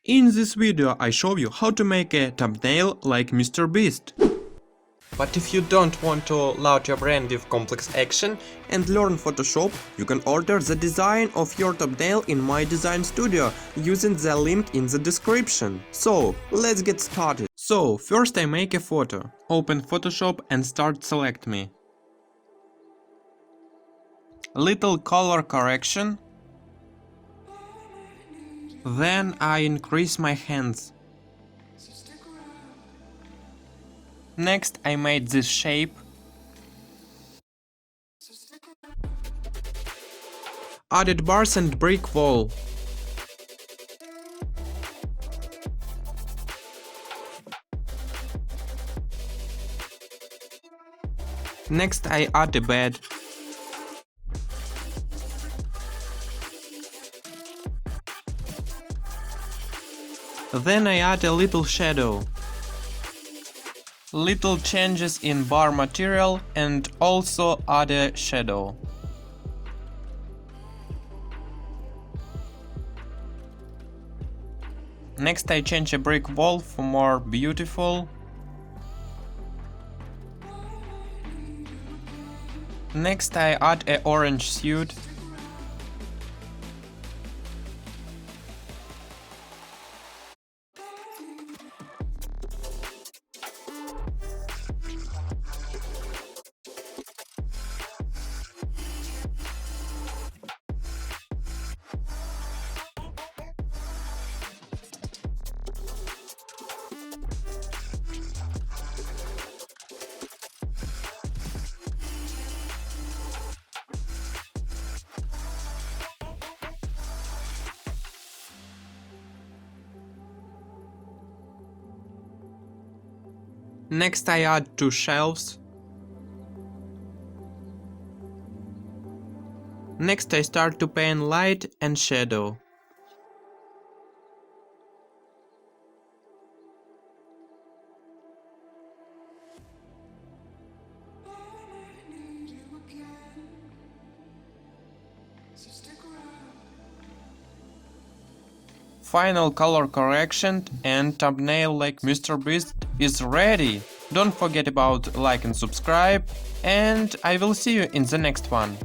In this video I show you how to make a thumbnail like MrBeast. But if you don't want to load your brand with complex action and learn Photoshop, you can order the design of your thumbnail in my design studio using the link in the description. So, let's get started. So, first I make a photo. Open Photoshop and start Select Me. Little color correction. Then I increase my hands. Next I made this shape. Added bars and brick wall. Next I add a bed. Then I add a little shadow. Little changes in bar material and also add a shadow. Next I change a brick wall for more beautiful. Next I add a orange suit. Next I add two shelves. Next I start to paint light and shadow. Final color correction and thumbnail like MrBeast is ready. Don't forget about like and subscribe, and I will see you in the next one.